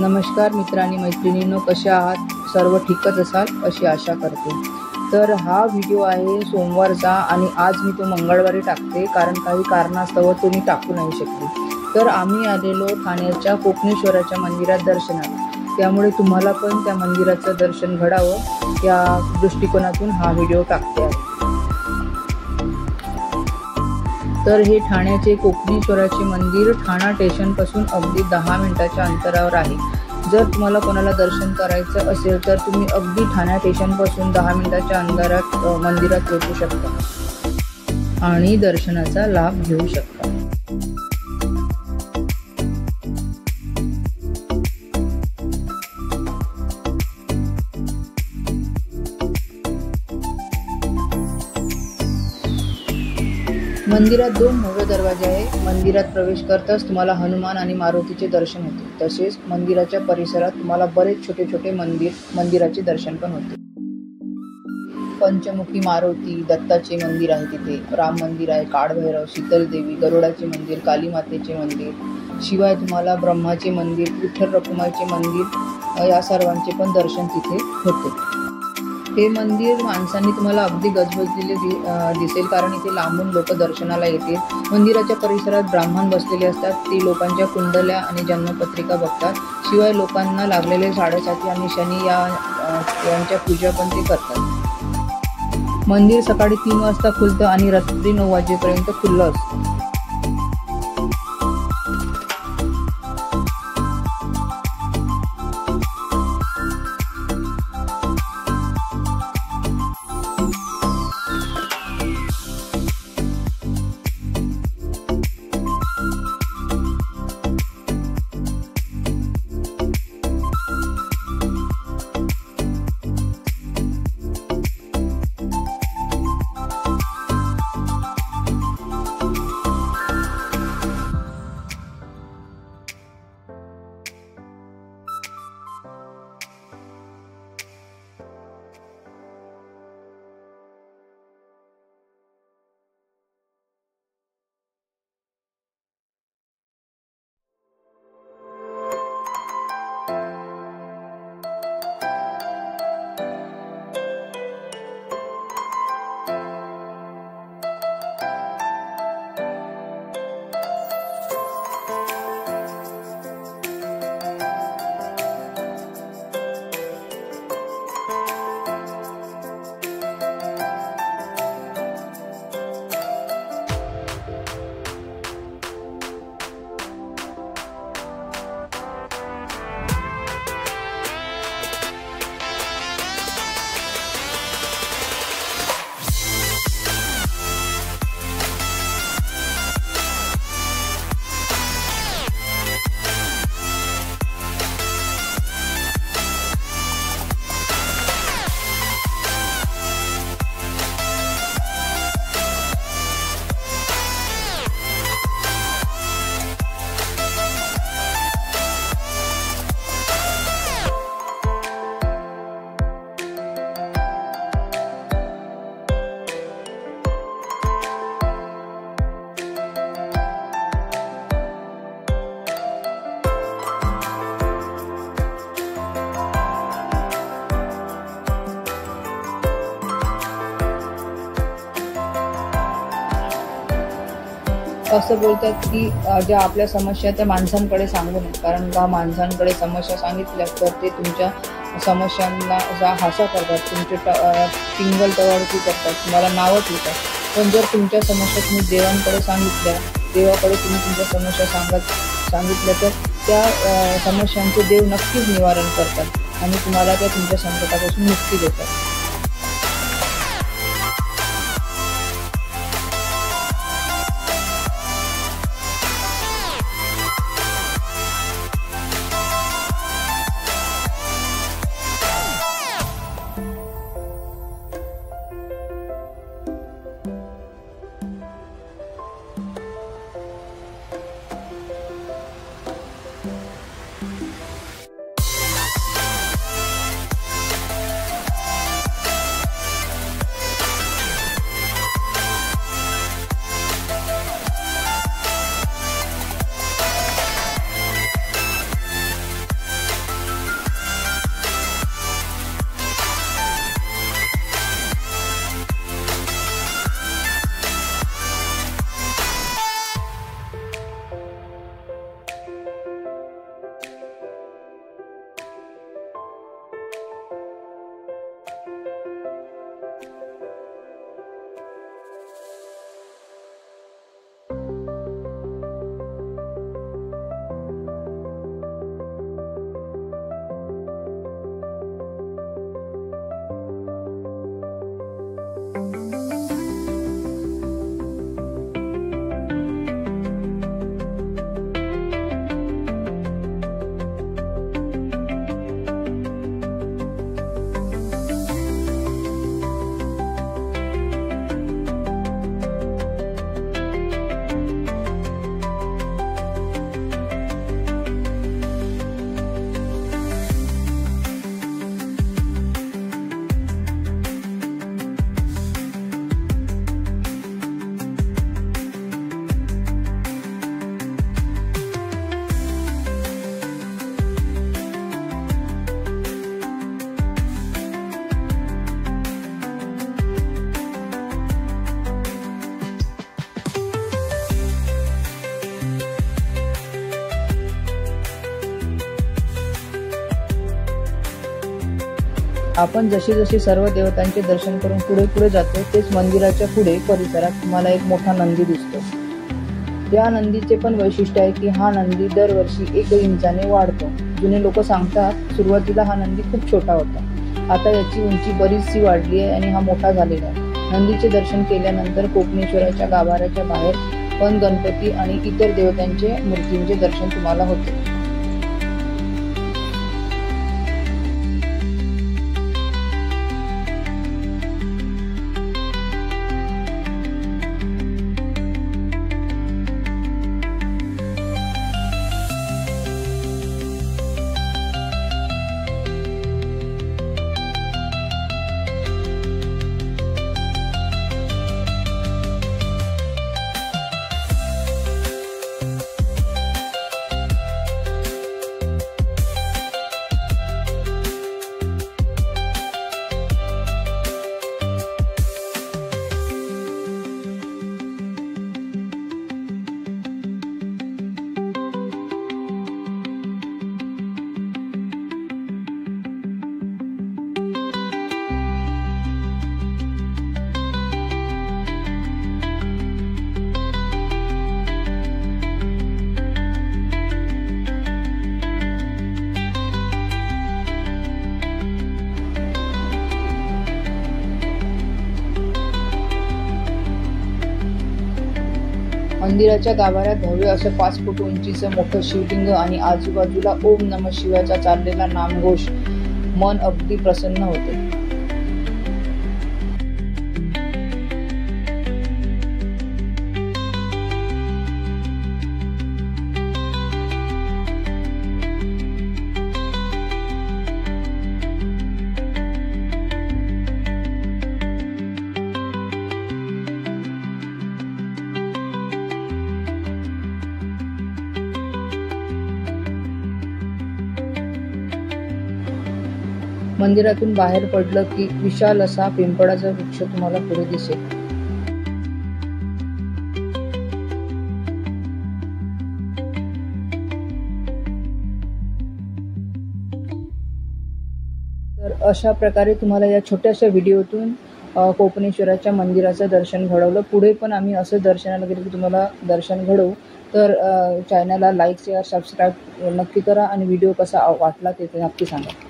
नमस्कार मित्रांनी मैत्रिणींनो, कशा आहात? सर्व ठीकच असाल अशी आशा करते। तर हा व्हिडिओ आहे सोमवारचा आणि आज मी तो मंगळवारी टाकते, कारण काही कारणास्तव तो मी टाकू नाही शकले। तर आम्ही आलेलो ठाण्याच्या कोकणेश्वराच्या मंदिरात दर्शनाला, त्यामुळे तुम्हाला पण त्या मंदिराचं दर्शन घडावं या दृष्टिकोनातून हा व्हिडिओ टाकते आहे। तर हे ठाण्याचे कोकणेश्वराचे मंदिर ठाणा स्टेशनपासून अगदी 10 मिनिटाच्या अंतरावर आहे। जर तुम्हाला कोणाला दर्शन करायचं असेल तर तुम्ही अगदी ठाणा स्टेशनपासून 10 मिनिटाच्या अंतरात मंदिरात पोहोचू शकता आणि दर्शनाचा लाभ घेऊ शकता। मंदिरात 2 भव्य दरवाजे आहे। मंदिरात प्रवेश करताच तुम्हाला हनुमान आणि मारुतीचे दर्शन होते। तसेच मंदिराच्या परिसरात तुम्हाला बरेच छोटे छोटे मंदिराचे दर्शन पण होते। पंचमुखी मारुती, दत्ताचे मंदिर आहे, तिथे राम मंदिर आहे, काळभैरव, शीतल देवी, गरुडाचे मंदिर, काली मातेचे मंदिर, शिवाय तुम्हाला ब्रह्माचे मंदिर, विठ्ठल रखुमाईचे मंदिर या सर्वांचे पण दर्शन तिथे होते। हे मंदिर माणसांनी तुम्हाला अगदी गजबजलेले दिसेल, कारण इथे लांबून लोक दर्शनाला येतील। मंदिराच्या परिसरात ब्राह्मण बसलेले असतात, ते लोकांच्या कुंडल्या आणि जन्मपत्रिका बघतात। शिवाय लोकांना लागलेले साडेसाती आणि शनी यांच्या पूजा पण ते करतात। मंदिर सकाळी 3 वाजता खुलतं आणि रात्री 9 वाजेपर्यंत खुलं असतं। असं बोलतात की ज्या आपल्या समस्या त्या माणसांकडे सांगू नये, कारण का माणसांकडे समस्या सांगितल्या तर ते तुमच्या समस्यांना हासा करतात, तुमचे टिंगल टवाळकी करतात, तुम्हाला नावं ठेवतात। पण जर तुमच्या समस्या तुम्ही देवांकडे सांगितल्या, देवाकडे तुम्ही तुमच्या समस्या सांगितल्या तर त्या समस्यांचे देव नक्कीच निवारण करतात आणि तुम्हाला त्या तुमच्या संकटापासून मुक्ती देतात। आपण जसे जसे सर्व देवतांचे दर्शन करून पुढे पुढे जातो तेच मंदिराच्या पुढे परिसरात तुम्हाला एक मोठा नंदी दिसतो। या नंदीचे पण वैशिष्ट्य आहे की हा नंदी दरवर्षी 1 इंचाने वाढतो। जुने लोक सांगतात सुरुवातीला हा नंदी खूप छोटा होता, आता याची उंची बरीचशी वाढली आहे आणि हा मोठा झालेला आहे। नंदीचे दर्शन केल्यानंतर कोपनेश्वराच्या गाभाऱ्याच्या बाहेर पण गणपती आणि इतर देवतांचे मूर्तींचे दर्शन तुम्हाला होते। मंदिराच्या गाभाऱ्यात भव्य असं 5 फूट उंचीचं मोठं शिवलिंग आणि आजूबाजूला ओम नमः शिवायचा चाललेला नामघोष मन अगदी प्रसन्न होते। मंदिरातून बाहेर पडलं की विशाल असा पिंपळाचा वृक्ष तुम्हाला पुढे दिसेल। तर अशा प्रकारे तुम्हाला या छोट्याशा व्हिडिओतून कोपनेश्वराच्या मंदिराचं दर्शन घडवलं। पुढे पण आम्ही असं दर्शनाला गेलो की तुम्हाला दर्शन घडवू। तर चॅनलला लाईक शेअर सबस्क्राईब नक्की करा आणि व्हिडिओ कसा वाटला ते नक्की सांगा।